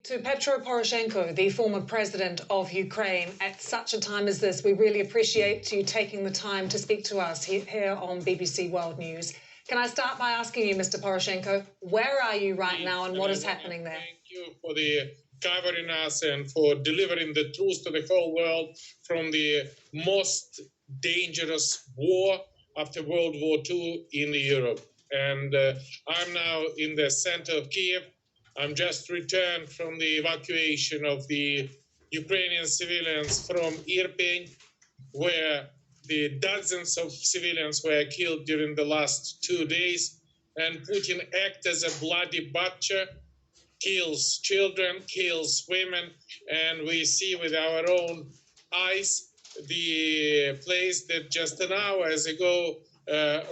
To Petro Poroshenko, the former president of Ukraine, at such a time as this, we really appreciate you taking the time to speak to us here on BBC World News. Can I start by asking you, Mr. Poroshenko, where are you right now and what is happening there? Thank you for covering us and for delivering the truth to the whole world from the most dangerous war after World War II in Europe. And I'm now in the center of Kiev. I'm just returned from the evacuation of the Ukrainian civilians from Irpin, where the dozens of civilians were killed during the last 2 days. And Putin acts as a bloody butcher, kills children, kills women, and we see with our own eyes the place that just an hour ago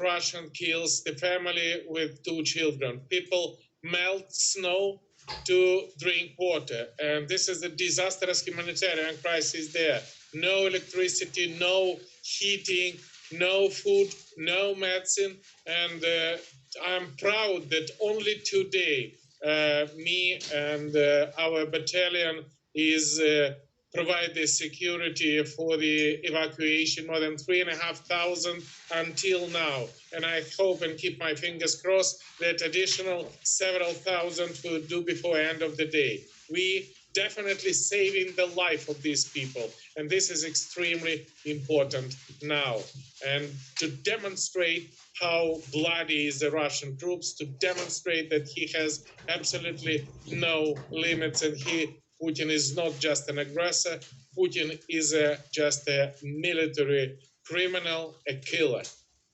Russian kills the family with 2 children. People melt snow to drink water, and this is a disastrous humanitarian crisis there. No electricity, no heating, no food, no medicine, and I'm proud that only today me and our battalion is provide the security for the evacuation, more than 3,500 until now. And I hope and keep my fingers crossed that additional several thousand will do before end of the day. We definitely saving the life of these people. And this is extremely important now. And to demonstrate how bloody is the Russian troops, to demonstrate that he has absolutely no limits and Putin is not just an aggressor, Putin is just a military criminal, a killer.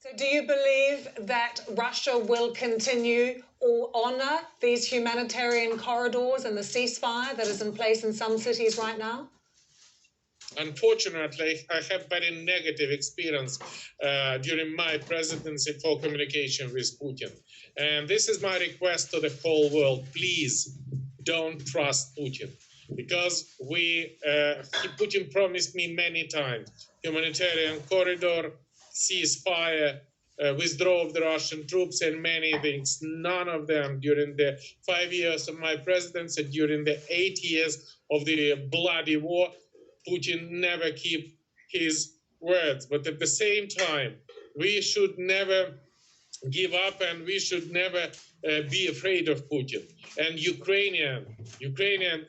So do you believe that Russia will continue or honor these humanitarian corridors and the ceasefire that is in place in some cities right now? Unfortunately, I have very negative experience during my presidency for communication with Putin. And this is my request to the whole world. Please don't trust Putin. Because Putin promised me many times humanitarian corridor, ceasefire, withdrawal of the Russian troops, and many things. None of them during the 5 years of my presidency, during the 8 years of the bloody war, Putin never keep his words. But at the same time, we should never give up and we should never be afraid of Putin. And Ukrainian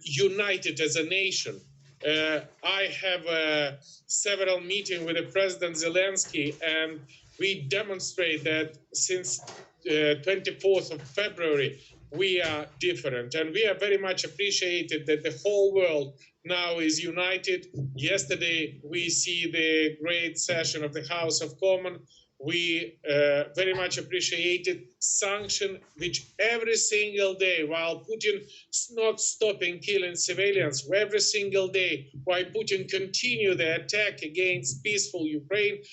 united as a nation. I have several meetings with the President Zelensky, and we demonstrate that since 24th of February, we are different. And we are very much appreciated that the whole world now is united. Yesterday, we see the great session of the House of Commons. We very much appreciated sanction, which every single day, while Putin is not stopping killing civilians, every single day, while Putin continue the attack against peaceful Ukraine,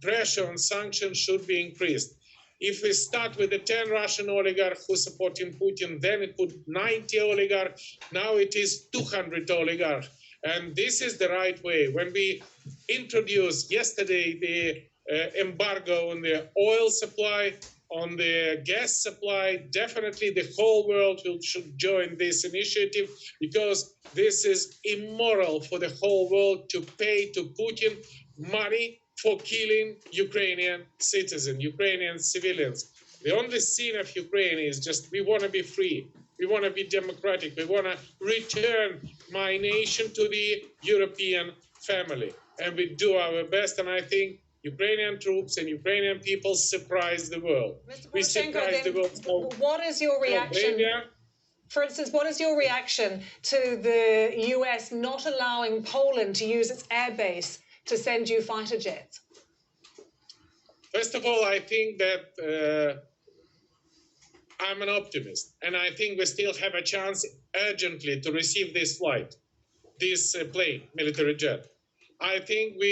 pressure on sanctions should be increased. If we start with the 10 Russian oligarchs who supporting Putin, then it put 90 oligarchs, now it is 200 oligarchs. And this is the right way. When we introduced yesterday the embargo on the oil supply, on the gas supply, definitely the whole world should join this initiative, because this is immoral for the whole world to pay to Putin money for killing Ukrainian citizens, Ukrainian civilians. The only sin of Ukraine is just we want to be free. We want to be democratic. We want to return my nation to the European family. And we do our best. And I think Ukrainian troops and Ukrainian people surprise the world. Mr. Poroshenko, then, what is your reaction? For instance, what is your reaction to the US not allowing Poland to use its air base to send you fighter jets? First of all, I think that I'm an optimist, and I think we still have a chance urgently to receive this flight, this plane, military jet. I think we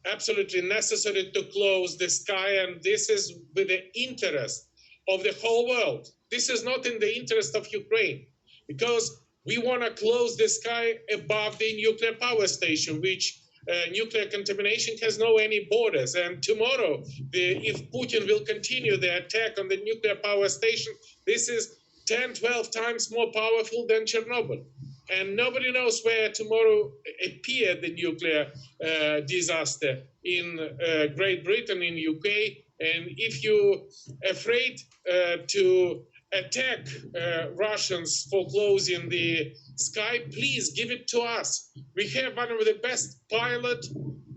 absolutely necessary to close the sky, and this is with the interest of the whole world. This is not in the interest of Ukraine, because we want to close the sky above the nuclear power station, which nuclear contamination has no any borders. And tomorrow, if Putin will continue the attack on the nuclear power station, this is 10, 12 times more powerful than Chernobyl. And nobody knows where tomorrow appeared the nuclear disaster in Great Britain, in UK. And if you're afraid to attack Russians for closing the sky, please give it to us. We have one of the best pilots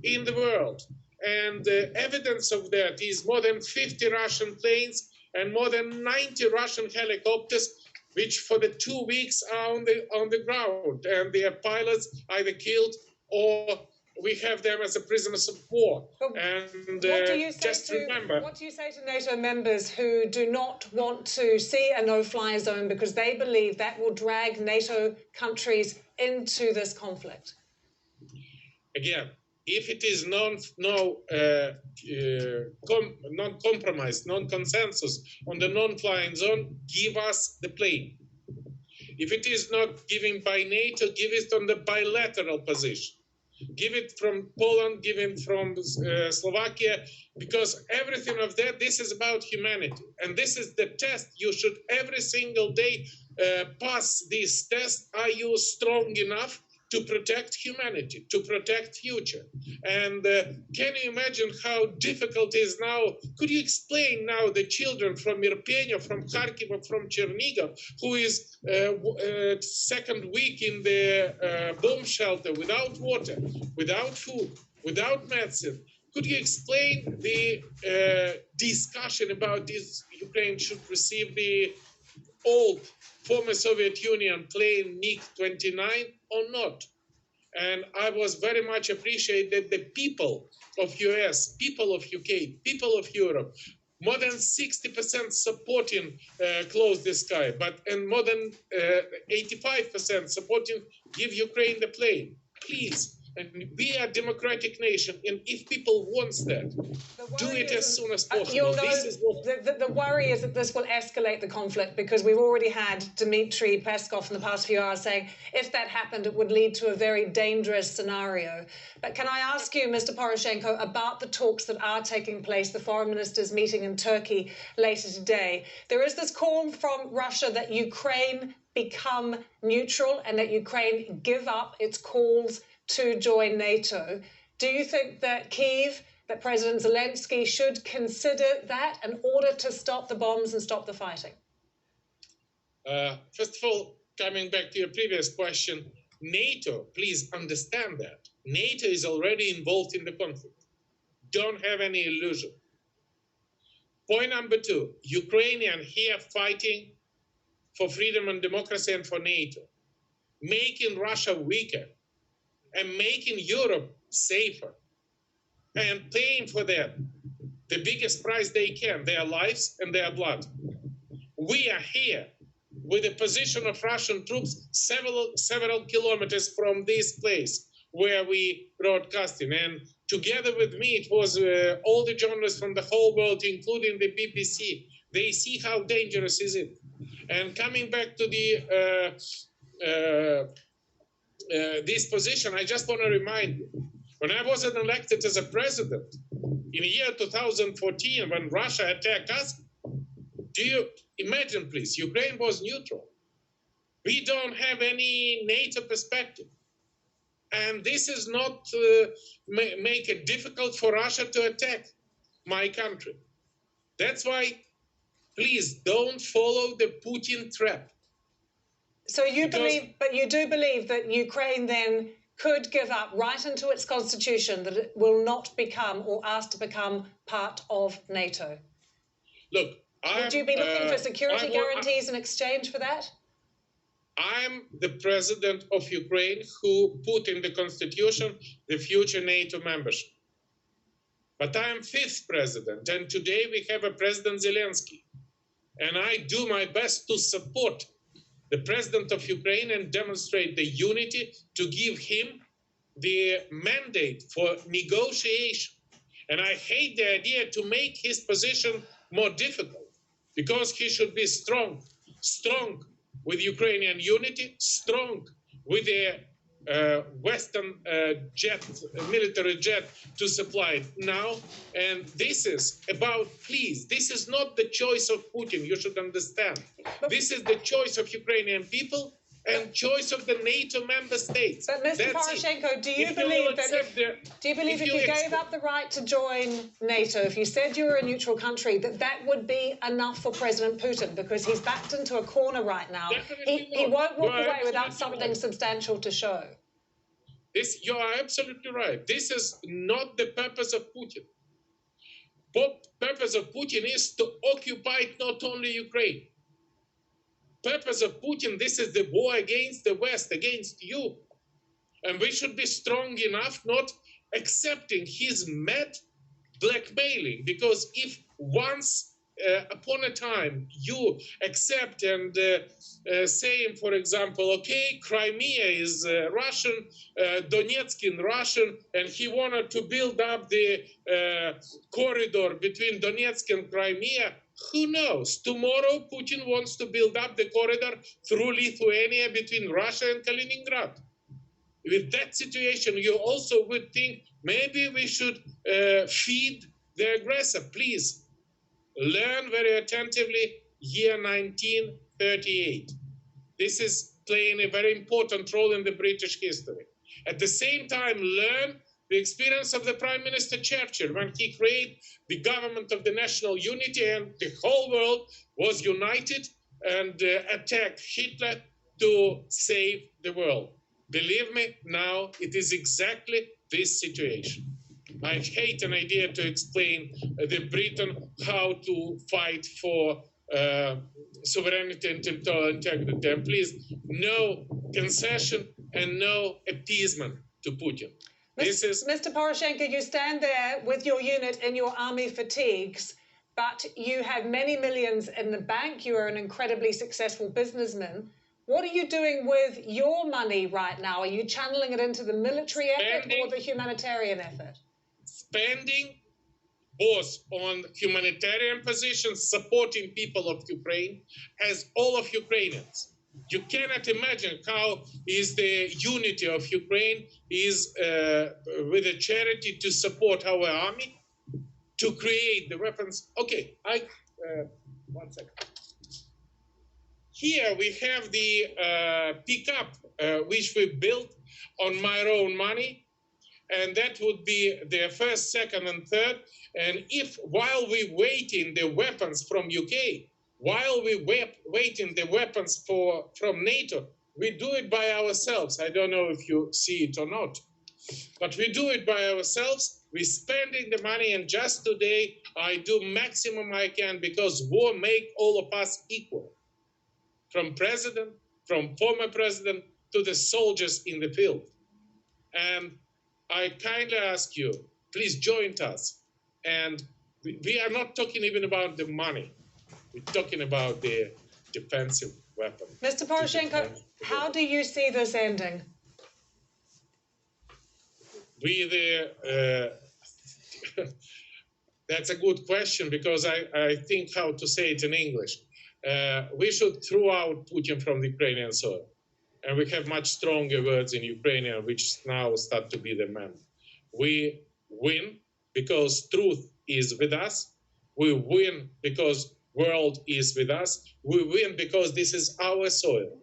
in the world. And evidence of that is more than 50 Russian planes and more than 90 Russian helicopters, which for the 2 weeks are on the ground, and their pilots either killed or we have them as a prisoners of war. And just remember, what do you say to NATO members who do not want to see a no-fly zone because they believe that will drag NATO countries into this conflict? Again, if it is non-compromise, non-consensus on the non-flying zone, give us the plane. If it is not given by NATO, give it on the bilateral position. Give it from Poland, give it from Slovakia, because everything of that, this is about humanity. And this is the test. You should every single day pass this test. Are you strong enough to protect humanity, to protect future? And can you imagine how difficult it is now? Could you explain now the children from Irpenia, from Kharkiv, from Chernigov, who is second week in the bomb shelter without water, without food, without medicine? Could you explain the discussion about this? Ukraine should receive the old former Soviet Union plane MiG-29 or not? And I was very much appreciated the people of US, people of UK, people of Europe, more than 60% supporting close the sky, and more than 85% supporting give Ukraine the plane. Please. And we are a democratic nation, and if people want that, do it as soon as possible. You'll know the worry is that this will escalate the conflict, because we've already had Dmitry Peskov in the past few hours saying if that happened, it would lead to a very dangerous scenario. But can I ask you, Mr. Poroshenko, about the talks that are taking place, the foreign ministers meeting in Turkey later today? There is this call from Russia that Ukraine become neutral and that Ukraine give up its calls to join NATO. Do you think that Kiev, that President Zelensky should consider that in order to stop the bombs and stop the fighting? First of all, coming back to your previous question, NATO, please understand that. NATO is already involved in the conflict. Don't have any illusion. Point number two, Ukrainian here fighting for freedom and democracy and for NATO, making Russia weaker, and making Europe safer, and paying for that the biggest price they can, their lives and their blood. We are here with a position of Russian troops several kilometers from this place where we broadcasting. And together with me, it was all the journalists from the whole world, including the BBC. They see how dangerous is it. And coming back to the this position, I just want to remind you, when I wasn't elected as a president in the year 2014, when Russia attacked us, do you imagine, please, Ukraine was neutral. We don't have any NATO perspective. And this is not make it difficult for Russia to attack my country. That's why, please, don't follow the Putin trap. So you believe, but you do believe that Ukraine then could give up right into its constitution that it will not become or ask to become part of NATO? Look, would you be looking for security guarantees in exchange for that? I'm the president of Ukraine who put in the constitution the future NATO membership. But I am fifth president, and today we have a President Zelensky. And I do my best to support the president of Ukraine and demonstrate the unity to give him the mandate for negotiation. And I hate the idea to make his position more difficult, because he should be strong with Ukrainian unity, strong with the Western military jet to supply it now. And this is about, please, this is not the choice of Putin, you should understand. This is the choice of Ukrainian people and choice of the NATO member states. But Mr. Poroshenko, do you believe that if you gave up the right to join NATO, if you said you were a neutral country, that would be enough for President Putin, because he's backed into a corner right now. He won't walk away without something substantial to show. You are absolutely right. This is not the purpose of Putin. The purpose of Putin is to occupy not only Ukraine. Purpose of Putin, this is the war against the West, against you. And we should be strong enough not accepting his mad blackmailing, because if once upon a time you accept and saying, for example, okay, Crimea is Russian, Donetsk in Russian, and he wanted to build up the corridor between Donetsk and Crimea, who knows? Tomorrow Putin wants to build up the corridor through Lithuania between Russia and Kaliningrad. With that situation, you also would think maybe we should feed the aggressor. Please learn very attentively year 1938. This is playing a very important role in the British history. At the same time, learn the experience of the Prime Minister Churchill when he created the government of the national unity and the whole world was united and attacked Hitler to save the world. Believe me, now it is exactly this situation. I hate an idea to explain the Britain how to fight for sovereignty and territorial integrity. And please, no concession and no appeasement to Putin. Mr. Poroshenko, you stand there with your unit in your army fatigues, but you have many millions in the bank. You are an incredibly successful businessman. What are you doing with your money right now? Are you channeling it into the military effort or the humanitarian effort? Spending both on humanitarian positions, supporting people of Ukraine, as all of Ukrainians. You cannot imagine how is the unity of Ukraine is with a charity to support our army, to create the weapons. Okay, one second. Here we have the pickup which we built on my own money, and that would be the first, second, and third. And if while we waiting the weapons from UK, while we waiting the weapons from NATO, we do it by ourselves. I don't know if you see it or not, but we do it by ourselves. We're spending the money, and just today I do maximum I can, because war make all of us equal. From president, from former president, to the soldiers in the field. And I kindly ask you, please join us. And we are not talking even about the money. We're talking about the defensive weapon. Mr. Poroshenko, how do you see this ending? That's a good question, because I think how to say it in English. We should throw out Putin from the Ukrainian soil. And we have much stronger words in Ukrainian, which now start to be the man. We win because truth is with us. We win because world is with us. We win because this is our soil.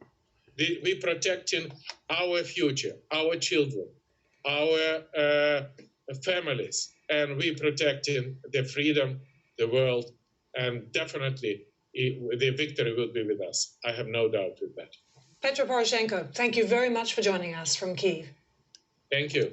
We protecting our future, our children, our families, and we protecting the freedom, the world, and definitely the victory will be with us. I have no doubt with that. Petro Poroshenko, thank you very much for joining us from Kiev. Thank you.